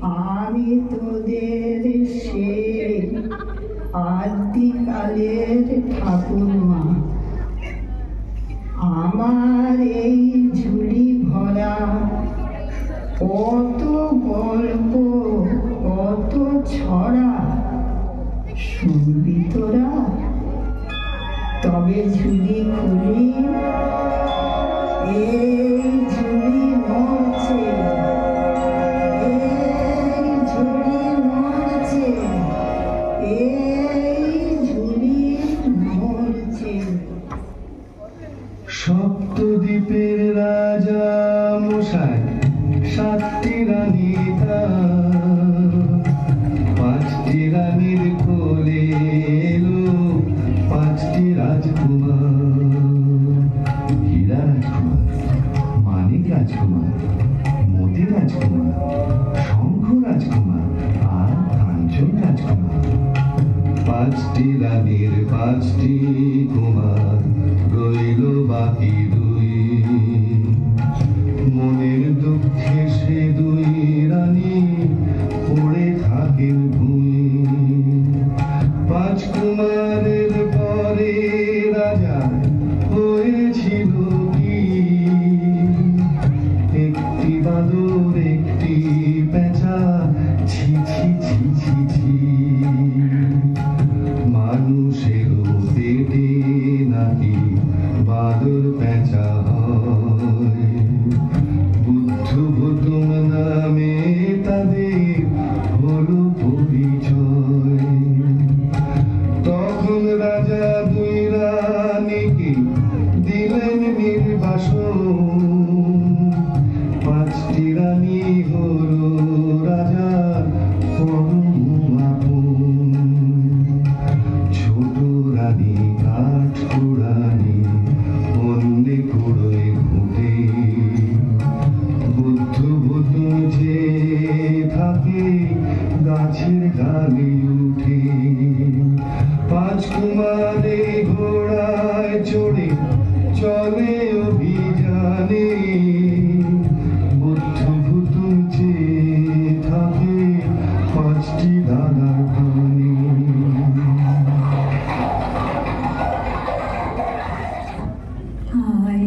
আমি তোদের সে আদিকালের ঠাকুরমা। আমার এই ঝুলি ভরা কত গল্প, কত ছড়া, শুনবি তোরা? তবে ঝুলি খুলি। এই ঝুলি নড়ছে, এই ঝুলি নড়ছে, এই ঝুলি নড়ছে। সপ্তদ্বীপের রাজা মশাই, সাতটি রানী তার, পাঁচটি রানীর কোলে এলো পাঁচটি রাজকুমার। হীরা রাজকুমার, মানিক রাজকুমার, মতি রাজকুমার, শঙ্খ রাজকুমার আর কাঞ্চন রাজকুমার। পাঁচটি রানীর পাঁচটি কুমার, রইল বাকি দুই। মনের দুঃখে সে দুই রানী পড়ে থাকেন ভূমি। পাঁচ কুমারের পরে রাজা হয়েছিল কি? একটি বাঁদর, একটি পেঁচা, ছি ছি ছি ছি ছি। মানুষেরও পেটে নাকি বাঁদর পেঁচা হয়। বুদ্ধ ভুতুম নামে তাদের হলো পরিচয়। তখন রাজা দুই রানীকে দিলেন নির্বাসন। পাঁচটি রানী হলো রাজার পরম আপন। ছোট রানী কাঠ কুড়ানি, অন্যে কুড়োয় ঘুঁটে। বুদ্ধ ভুতুম যে থাকে গাছের ডালে উঠে। পাঁচ কুমারে ঘোড়ায় চড়ে চলে অভিযানে। বুদ্ধ ভুতুম যে থাকে পাঁচটি দাদার কানে। আমার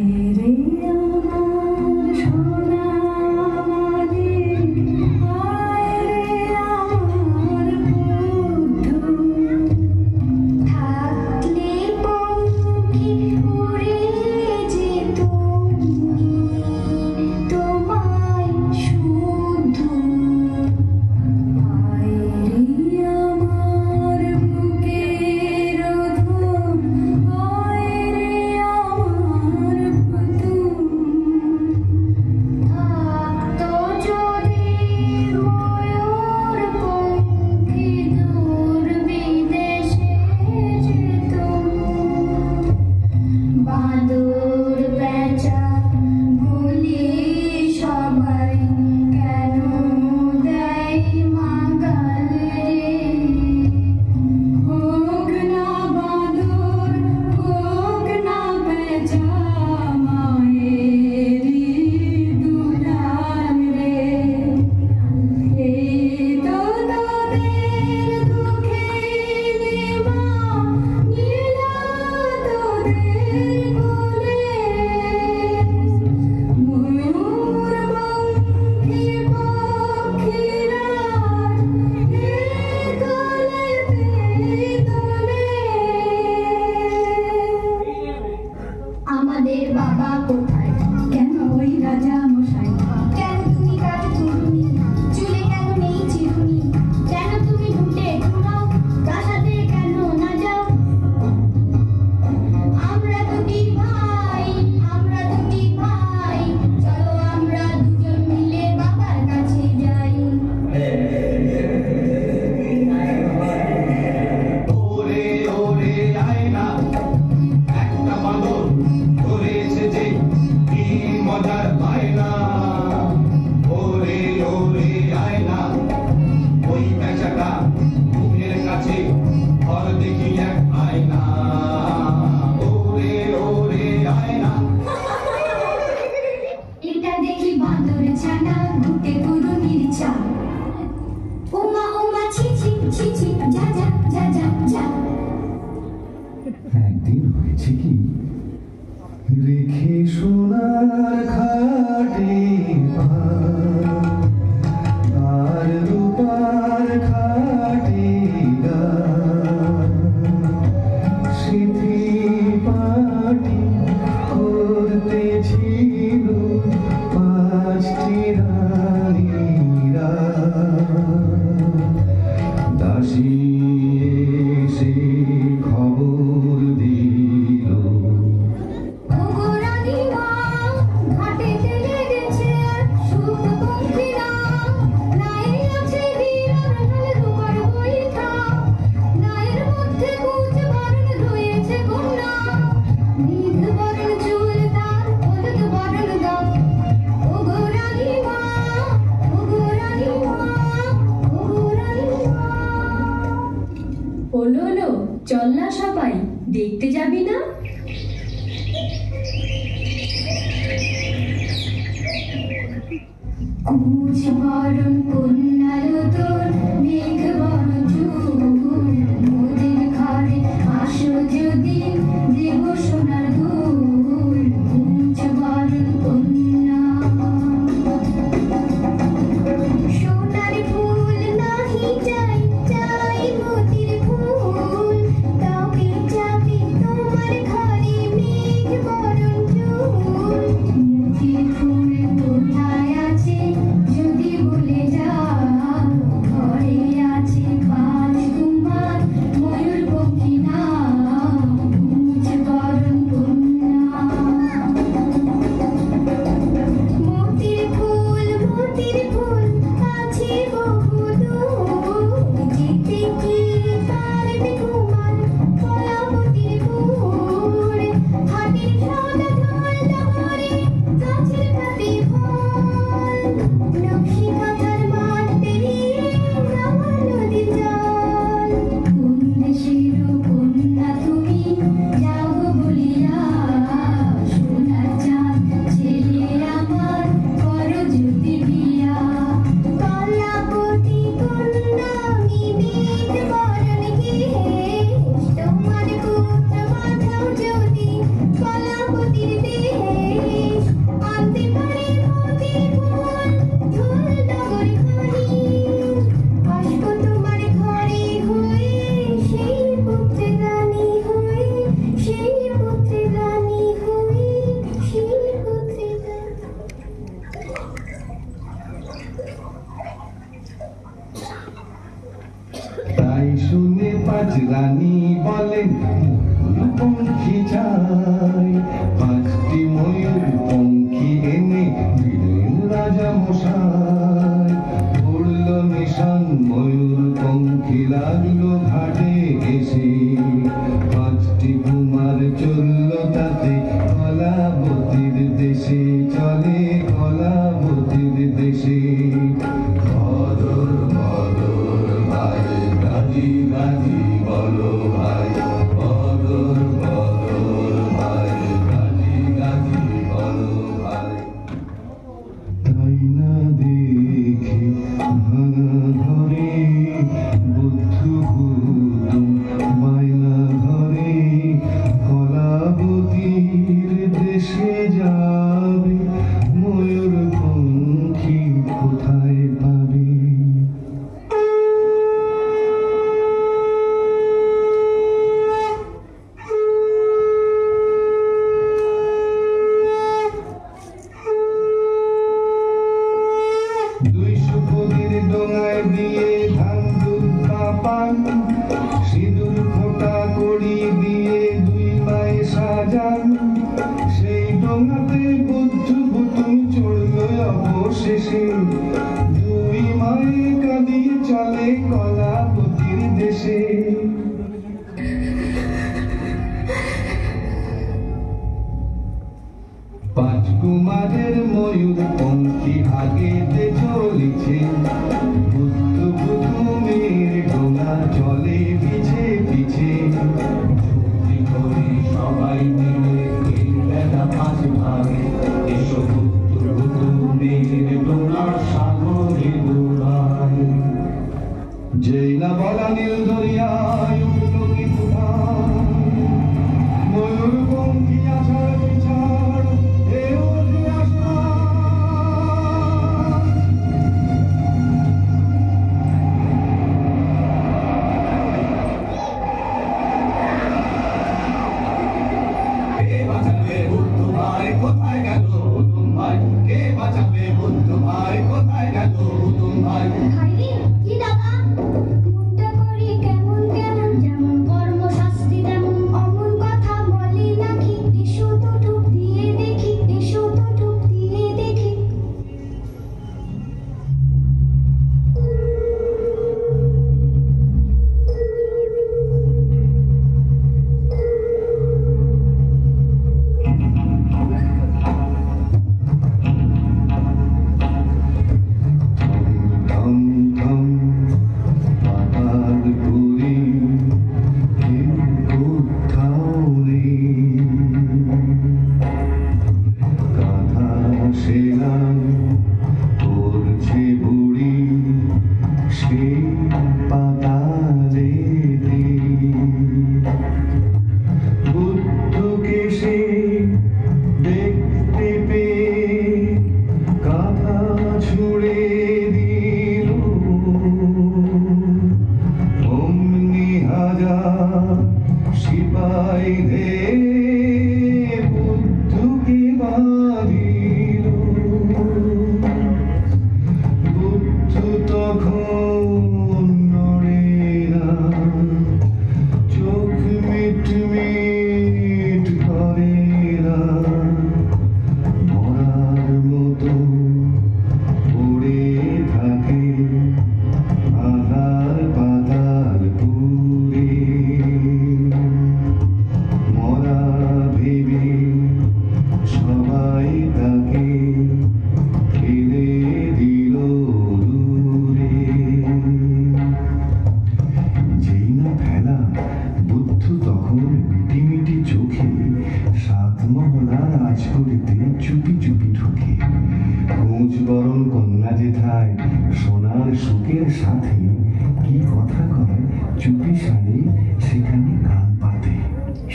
ছি ছি যা যা যা যা যা। একদিন হয়েছে কি, রেখে সোনার খাটে আর রূপার খাটে স্মৃতি পাটি করতেছিল পাঁচটি রানীরা। দাসী এসে খবর দিল, ওগো রানীমা, ঘাটেতে লেগেছে শুকপক্ষীরা, নায়ে আছে হীরার ঢাল রূপার বৈঠা, নায়ের মধ্যে কুচ বরণ রয়েছে কন্যা, নীল বরণ চুল তার, হলুদ বরণ দাঁত। ওগো রানীমা, ওগো রানীমা, ওগো রানীমা। ওলো ওলো, চল না সবাই, দেখতে যাবি না? কুচ বরণ কন্যার তোর, মেঘ বরণ চুল, মোদের ঘরে আসো যদি দেব সোনার দুল। কুচ বরণ কন্যা, সোনার ফুল নাহি চাই, চাই মোতির ফুল, কাউকে যাবে তোমার ঘরে মেঘ বরণ চুল। মোতির ফুল কোথায় আছে যদি বলে যাও, ঘরে আছে পাঁচ কুমার ময়ূর পক্ষী নাম, কুচ বরণ কন্যা। মোতির ফুল আছে বহু দূর, যেতে কি পারবে কুমার কলাবতীর পুর। হাটের সাদা ঢোল ধরে গাছের পাতে ফল, নকশি কাঁথার মাঠ পেরিয়ে নামা নদীর জল। কোন দেশের কন্যা তুমি যাও গো বলিয়া, সোনার চাঁদ ছেলে আমার করো যদি বিয়া। কলাবতী কন্যা আমি মেঘ বরণ কেশ, তোমার পুত্র মাথাও যদি কলাবতীর দেশ। আনতে পারে মোতির ফুল ধুল নগর ঘরে, আসবো তোমার ঘরে হয়ে সেই পুত্রে রানী হয়ে, সেই পুত্রে রানী হয়ে, সেই পুত্রে রানী। তাই শুনে পাঁচ রানী বলেন ময়ূর পঙ্খী চাই। পাঁচটি ময়ূর পঙ্খী এনে দিলেন রাজা মশাই। উড়ল নিশান ময়ূর পঙ্খী লাগলো ঘাটে এসে, পাঁচটি কুমার চলল তাতে কলাবতীর দেশে, চলে কলাবতীর দেশে। বদর বদর ভাই, গাজি গাজি বলো ভাই, বদর বদর ভাই, গাজি গাজি বলো ভাই। তাই না দেখে ভাঙা ঘরে বুদ্ধ কুতুম বায়না ধরে, কলাবতীর দেশে যাবে ময়ূর পঙ্খী কোথায় পাবে। দুই সুপুরির ডোঙায় দিয়ে ধান দুধ পান, সিঁদুর ফোঁটা করি দিয়ে দুই মায়ে সাজান। সেই ডোঙাতে বুদ্ধ কুতুম চড়ল অবশেষে, দুই মায়ে কাঁদিয়ে চলে কলাবতীর দেশে। পাঁচ কুমারের ময়ূর পঙ্খী আগেতে চলেছে, বুদ্ধ কুতুমের ডোঙা চলে পিছে পিছে। চুক্তি করে সবাই মিলে এই বেলা পাঁচ ভাগে, এসো বুদ্ধ কুতুমের ডোঙার সাগরে দোলায়। যেই নীলা বলা নীল দরিয়ায় উঠল কি তুফান, ময়ূর পঙ্খী আছাড় পিছাড় এ ওঠে আসমান। কে বাঁচাবে বুদ্ধ ভাই, কোথায় গেল হুতুম ভাই? কে বাঁচাবে বুদ্ধ ভাই, কোথায় গেল হুতুম ভাই? ভাইরে কি দাদা মনটা করি কেমন কেমন, যেমন কর্মশাস্ত্রী তেমন অমন কথা বলে নাকি। এসো তো টুক দিয়ে দেখি, এসো তো টুক দিয়ে দেখি। থম থম পাতাল পুরি কেউ কোথাও নেই, কাঁথা সেনা করছে বুড়ি সেই পাতালে। বুদ্ধকে সে দেখতে পেয়ে কাঁথা ছুঁড়ে দিল, অমনি হাজার সিপাহীদের বুদ্ধকে বাঁধিল। বুদ্ধ তখন নড়ে না, চোখ মিট মিট করে না, মরার মতো পড়ে থাকে আধার পাতাল পুরে। মরা ভেবে সবাই তাকে ফেলে দিল দূরে। যেই না ফেলা, বুদ্ধ তখন মিটি মিটি চোখে সাত মহলার আজগরিতে চুপি চুপি ঢুকে। খোঁজ বরণ কন্যা যেথায় সোনার সুখের সাথে কি কথা কয় চুপি সারে সেখানে কান পাতে।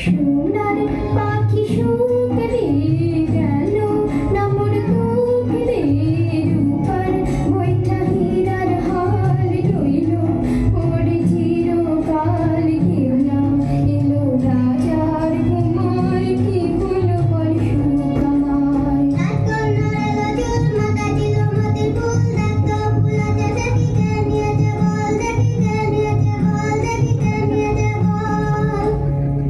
সোনার পাখি সুখে গেল না মোর দুঃখে, রূপার বৈঠা হীরার হার রইল ওর চিরকাল। কেউ না এলো রাজার কুমার, কি হলো পর সুখ আমার।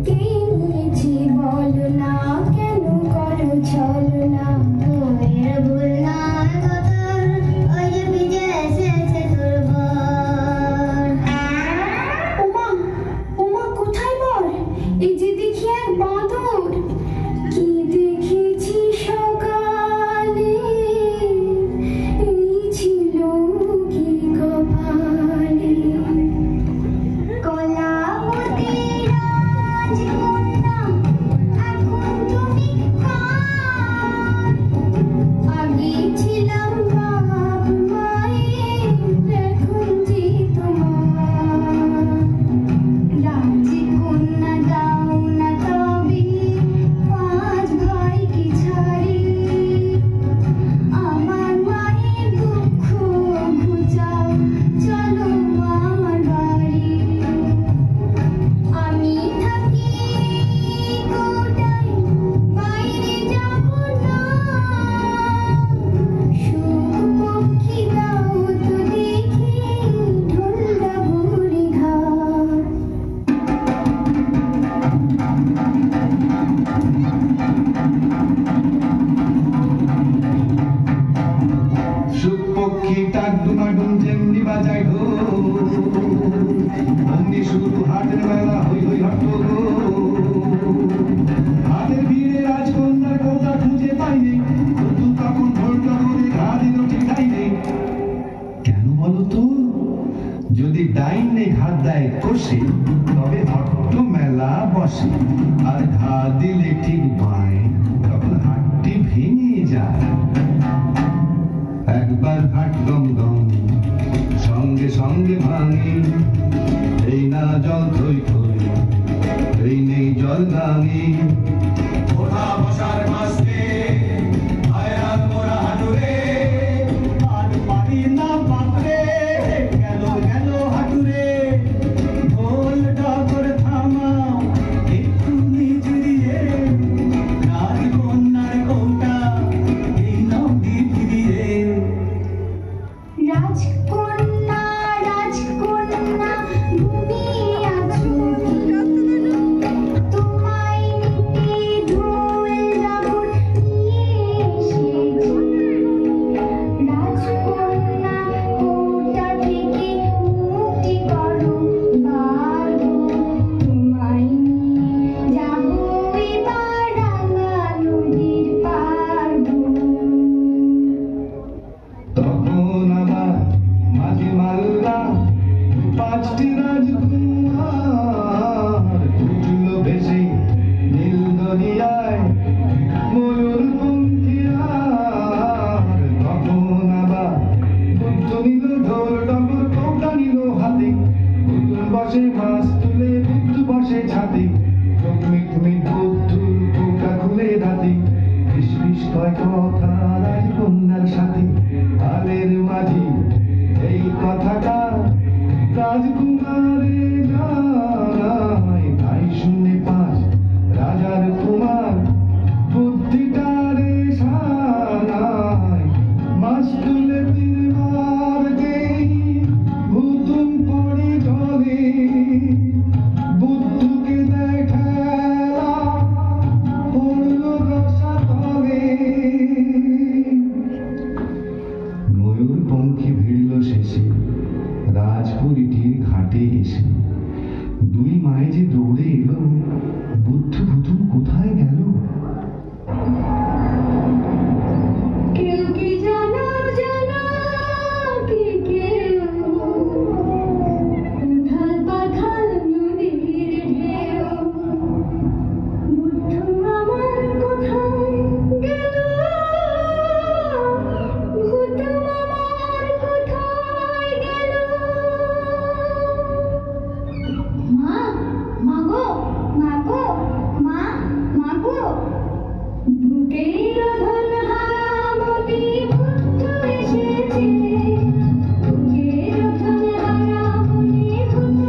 কে নিয়েছে বলো না, কেন করো ছলনা। তোমার ভুল না কতর, ওই যে ভিজে এসেছে তোর বর। ওমা ওমা কোথায় বর? এই যে দেখি এক বাঁদর। কি দেখেছি সকালে, এই ছিল কি কপালে। কলাবতী রাজকন্যা, এখন তুমি কার? আগে ছিলাম বাপ মায়ের, এখন যে তোমার। রাজকন্যা দাও না তবে পাঁচ ভাইকে ছাড়ি, আমার মায়ের দুঃখ ঘুচাও, চলো আমার বাড়ি। আমি থাকি কোটায়, বাইরে যাব না। সুখ পক্ষী দাও তো দেখি, ঢোলটা ভরে ঘাট। সুখ পক্ষী টাকডুমাডুম যেমনি বাজায় ঢোল, অমনি শুরু হাটের মেলা হই হই হট্টগোল। হাটের ভিড়ে রাজকন্যার কথা খুঁজে পাইনি, বুদ্ধ তখন ভোরটা করে ঘা দিল ঠিকাইনে। কেন বলো তো? যদি ডাইনে ঘাত দেয় কষে, তবে হট্ট মেলা বসে, আর ঘা দিলে ঠিক বাঁয়, তখন হাটটি ভেঙে যায়। একবার ঘাট গম গম সঙ্গে সঙ্গে ভাঙে, জল থই থই, এই নেই জল দানি। ওঠা বসার মাঝে হায়রান মোরা হাঁটুরে, আর পারি না বাপরে, গেল গেল হাঁটুরে। ঢোল ডগর থামা একটু নিজড়িয়ে, রাজকন্যার কৌটা এই নদী ফিরিয়ে। রাজকন্যা রাজকন্যা ঘুমিয়ে আছো কি? তোমায় নিতে ঢোল ডগর নিয়ে এসেছি। রাজকন্যা কৌটা থেকে মুক্তি করো বার গো, তোমায় নিয়ে যাবো এবার রাঙা নদীর পার গো। তখন আমার মাঝে মাল্লা পাঁচটি রাজকুমার উঠল ভেসে নীল দরিয়ায় ময়ূর পঙ্খিয়ার। তখন আবার বুদ্ধ নিল ঢোল ডগর, কৌটা নিল হাতে, বুদ্ধ বসে মাছ তুলে, বুদ্ধ বসে ছাতে। চোখ মিট মিট বুদ্ধুর কৌটা খুলে দাঁতে, ফিস ফিস কয় কথা রাজকন্যার সাথে। কালের মাঝি এই কথাটা রাজকুমারে জানায়, তাই শুনে পাঁচ রাজার কুমার বুদ্ধিটারে সানায়। মাছ তুলে তিনবার যেই ভুতুম পড়ে জলে, বুদ্ধকে দেখা পড়ল রসাতলে। ময়ূর পঙ্খী ভিড়ল শেষে রাজপুরীটির ঘাটে এসে। দুই মায়ে যে দৌড়ে এলো, বুদ্ধ ভুতুম কোথায় গেল? কেউ কি জানো জানো কি কেউ? উথাল পাথাল নদীর ঢেউ, বুদ্ধ আমার কোথায় গেল? ভূত আমার কোথায় গেল? মা মাগো মাগো মা মাগো, বুকের ধন হারামতি বুদ্ধ এসেছে। বুকের ধন হারামতি বুদ্ধ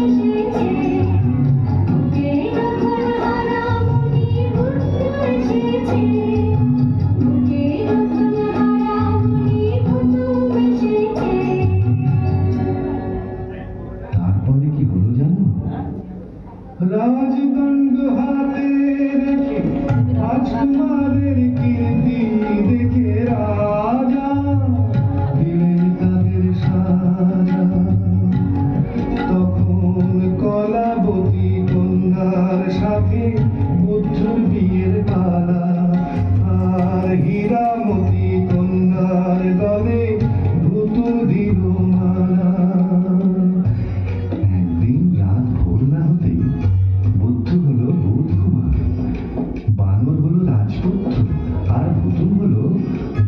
এসেছে। বুকের ধন হারামতি বুদ্ধ এসেছে। বুকের ধন হারামতি বুদ্ধ এসেছে। তারপরে কি হলো জানো? রাজদণ্ড হাতে রেখে রাজকুমারের কীর্তি দেখে রাজা দিলেন তাদের সাজা। তখন কলাবতী কন্যার সাথে বুদ্ধর বিয়ের পালা, আর হীরামতি কন্যার গলে ভুতুর দিল মালা। একদিন রাত ভোর না হতেই বুদ্ধ হলো বোধ কুমার, বানর হলো রাজপুত্র, আর ভুতুম হলো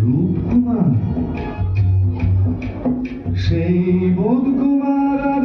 রূপ কুমার। সেই বোধ কুমার আর